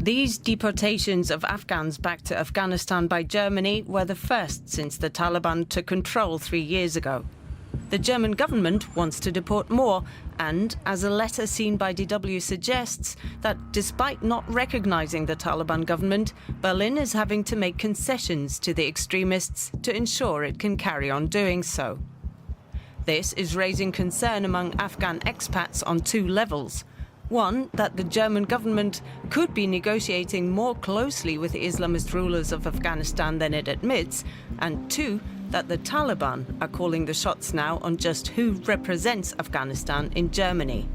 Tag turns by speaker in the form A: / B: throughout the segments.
A: These deportations of Afghans back to Afghanistan by Germany were the first since the Taliban took control 3 years ago. The German government wants to deport more and, as a letter seen by DW suggests, that despite not recognizing the Taliban government, Berlin is having to make concessions to the extremists to ensure it can carry on doing so. This is raising concern among Afghan expats on 2 levels. One, that the German government could be negotiating more closely with the Islamist rulers of Afghanistan than it admits, and 2, that the Taliban are calling the shots now on just who represents Afghanistan in Germany.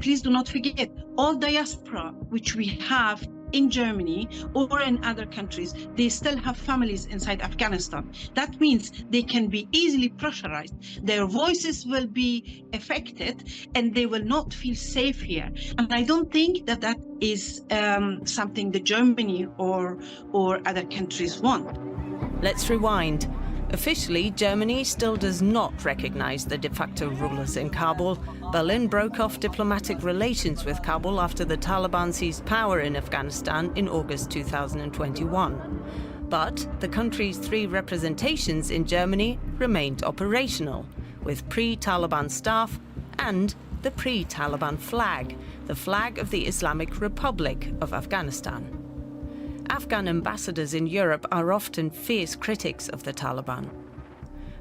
B: Please do not forget, all diaspora which we have in Germany or in other countries, they still have families inside Afghanistan. That means they can be easily pressurized. Their voices will be affected and they will not feel safe here. And I don't think that that is something that Germany or other countries want.
A: Let's rewind. Officially, Germany still does not recognize the de facto rulers in Kabul. Berlin broke off diplomatic relations with Kabul after the Taliban seized power in Afghanistan in August 2021. But the country's 3 representations in Germany remained operational, with pre-Taliban staff and the pre-Taliban flag, the flag of the Islamic Republic of Afghanistan. Afghan ambassadors in Europe are often fierce critics of the Taliban.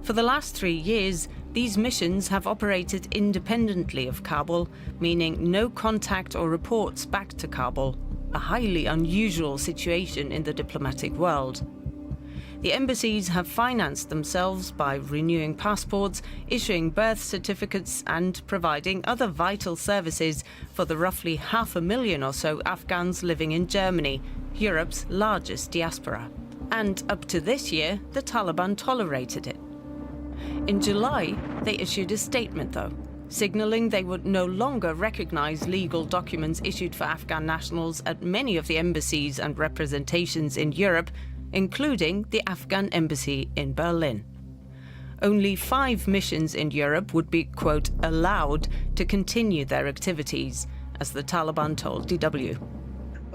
A: For the last 3 years, these missions have operated independently of Kabul, meaning no contact or reports back to Kabul, a highly unusual situation in the diplomatic world. The embassies have financed themselves by renewing passports, issuing birth certificates and providing other vital services for the roughly 500,000 or so Afghans living in Germany, Europe's largest diaspora. And up to this year, the Taliban tolerated it. In July, they issued a statement, though, signaling they would no longer recognize legal documents issued for Afghan nationals at many of the embassies and representations in Europe, including the Afghan embassy in Berlin. Only 5 missions in Europe would be, quote, allowed to continue their activities, as the Taliban told DW.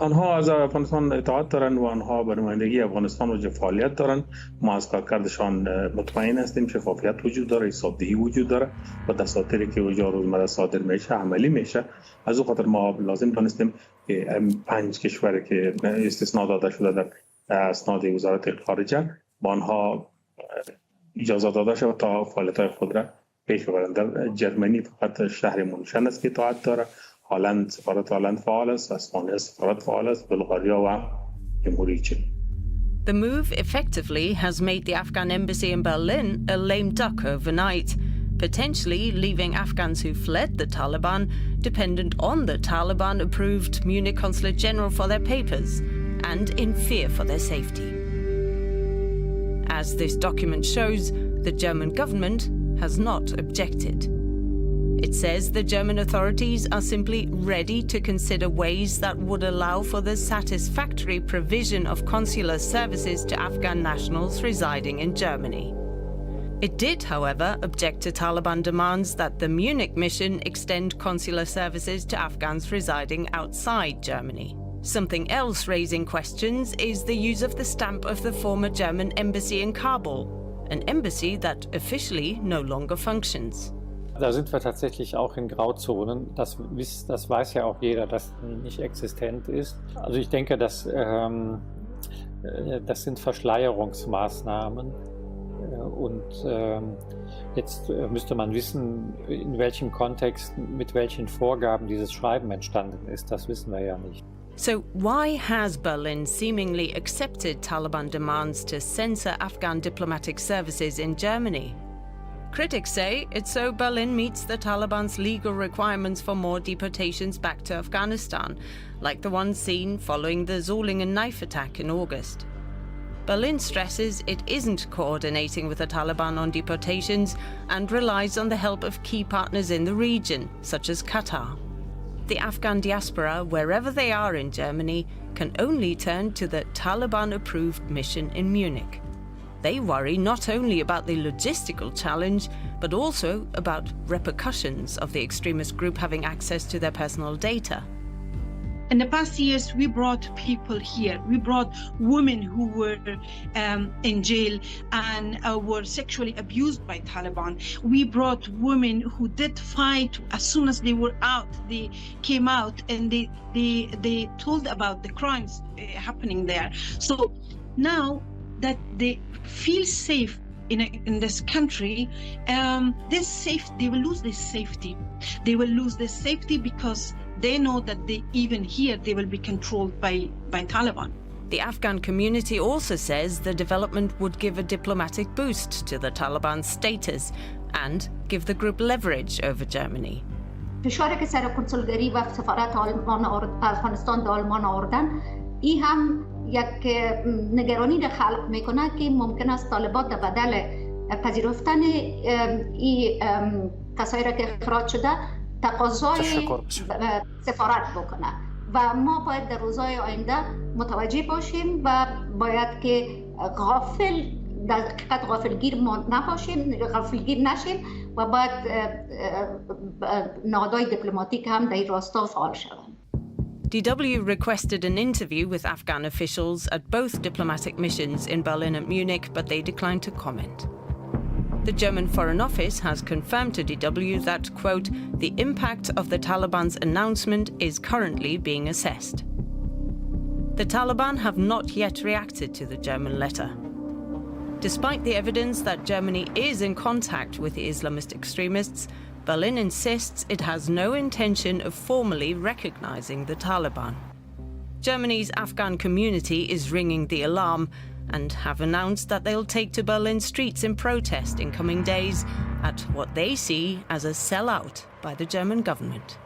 C: آنها از افغانستان اطاعت دارند و آنها به نمایندگی افغانستان وجه فعالیت دارند. ما از کارکردشان مطمئن هستیم. شفافیت وجود داره، حسابدهی وجود داره و دساتیری که روزمره صادر میشه عملی میشه. از او خاطر ما لازم دانستیم که 5 کشوری که استثناء داده شده در اسناد وزارت خارجه با آنها اجازه داده شد تا فعالیت‌های خود را پیش ببرند. در جرمنی فقط شهر مونشن است که اطاعت داره. هلند سفارت هلند فعال است، اسپانیا سفارت فعال است، بلغاریا و جمهوری چین.
A: The move effectively has made the Afghan embassy in Berlin a lame duck overnight, potentially leaving Afghans who fled the Taliban dependent on the Taliban-approved Munich Consulate General for their papers and in fear for their safety. As this document shows, the German government has not objected. It says the German authorities are simply ready to consider ways that would allow for the satisfactory provision of consular services to Afghan nationals residing in Germany. It did, however, object to Taliban demands that the Munich mission extend consular services to Afghans residing outside Germany. Something else raising questions is the use of the stamp of the former German embassy in Kabul, an embassy that officially no longer functions.
D: Da sind wir tatsächlich auch in Grauzonen. Das weiß ja auch jeder, dass nicht existent ist. Also ich denke, das sind Verschleierungsmaßnahmen. Und jetzt müsste man wissen, in welchem Kontext, mit welchen Vorgaben dieses Schreiben entstanden ist. Das wissen wir ja nicht.
A: So why has Berlin seemingly accepted Taliban demands to censor Afghan diplomatic services in Germany? Critics say it's so Berlin meets the Taliban's legal requirements for more deportations back to Afghanistan, like the ones seen following the Solingen knife attack in August. Berlin stresses it isn't coordinating with the Taliban on deportations and relies on the help of key partners in the region, such as Qatar. The Afghan diaspora, wherever they are in Germany, can only turn to the Taliban-approved mission in Munich. They worry not only about the logistical challenge, but also about repercussions of the extremist group having access to their personal data.
B: In the past years, we brought people here. We brought women who were in jail and were sexually abused by Taliban. We brought women who did fight. As soon as they were out, they came out and they told about the crimes happening there. So now that they feel safe in this country, they will lose this safety. They will lose this safety because they know that even here they will be controlled by Taliban.
A: The Afghan community also says the development would give a diplomatic boost to the Taliban's status and give the group leverage over Germany.
E: فشاری که سر کنسولگری و سفارت افغانستان به آلمان آوردن، این هم یک نگرانی را خلق میکنه که ممکن است طالبان در بدل پذیرفتن این کسایی را که اخراج شده تقاضای سفارت بکنه و ما باید در روزهای آینده متوجه باشیم و باید که در حقیقت غافلگیر نشیم و باید نهادهای دیپلماتیک هم در این راستا فعال شوند.
A: DW requested an interview with Afghan officials at both diplomatic missions in Berlin and Munich, but they declined to comment. The German Foreign Office has confirmed to DW that, quote, the impact of the Taliban's announcement is currently being assessed. The Taliban have not yet reacted to the German letter. Despite the evidence that Germany is in contact with the Islamist extremists, Berlin insists it has no intention of formally recognizing the Taliban. Germany's Afghan community is ringing the alarm and have announced that they'll take to Berlin streets in protest in coming days at what they see as a sellout by the German government.